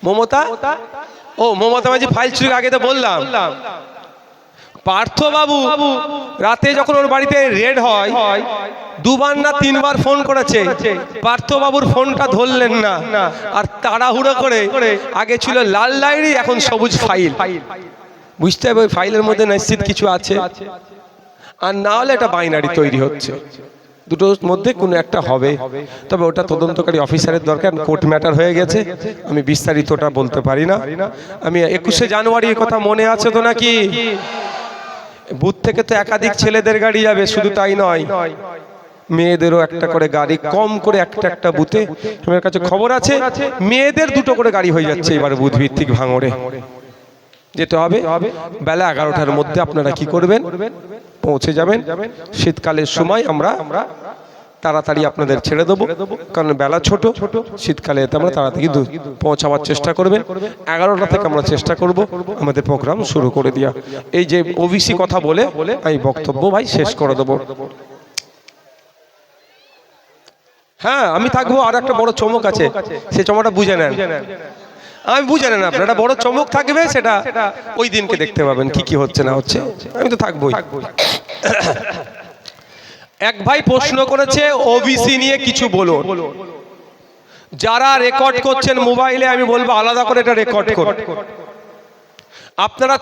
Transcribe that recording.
মমতা, ও মমতা মাঝি file চুরি, আগে তো বললাম। পার্থবাবু রাতে যখন ওর বাড়িতে রেড হয়, দুবার না তিনবার ফোন করেছে, পার্থবাবুর ফোনটা ধরলেন না, আর তাড়াহুড়ো করে, আগে ছিল লাল ডায়েরি, এখন সবুজ ফাইল। বুঝতে হবে ওই ফাইলের মধ্যে নিশ্চিত কিছু আছে, আর না হলে এটা বাইনারি তৈরি হচ্ছে, দুটোর মধ্যে কোনো একটা হবে। তবে ওটা তদন্তকারী অফিসারের দরকার, কোর্ট ম্যাটার হয়ে গেছে, আমি বিস্তারিতটা বলতে পারি না। আমি 21শে জানুয়ারির কথা মনে আছে তো নাকি? বুথ থেকে তো একাধিক ছেলেদের গাড়ি যাবে, শুধু তাই নয়, মেয়েদেরও একটা করে গাড়ি, কম করে একটা বুথে আমার কাছে খবর আছে মেয়েদের দুটো করে গাড়ি হয়ে যাচ্ছে এবার বুথ ভিত্তিক ভাঙড়ে। যেতে হবে বেলা 11টার মধ্যে। আপনারা কি করবেন, পৌঁছে যাবেন। শীতকালের সময় আমরা তাড়াতাড়ি আপনাদের ছেড়ে দেবো, কারণ বেলা ছোট, শীতকালে এতে আমরা তাড়াতাড়ি পৌঁছাবার চেষ্টা করবেন। 11টা থেকে আমরা চেষ্টা করব আমাদের প্রোগ্রাম শুরু করে দেওয়া। এই যে ওবিসি কথা বলে আমি বক্তব্য ভাই শেষ করে দেবো। হ্যাঁ, আমি থাকবো, আর একটা বড় চমক আছে, সেই চমকটা বুঝে নেন। আমি বুঝে নেন আপনারা, বড় চমক থাকবে, সেটা ওই দিনকে দেখতে পাবেন কি কি হচ্ছে না হচ্ছে। আমি তো থাকবোই। এক ভাই প্রশ্ন করেছে ওবিসি নিয়ে কিছু বলুন। যারা রেকর্ড করছেন মোবাইলে, আমি বলবো আলাদা করে এটা রেকর্ড করুন। আপনারা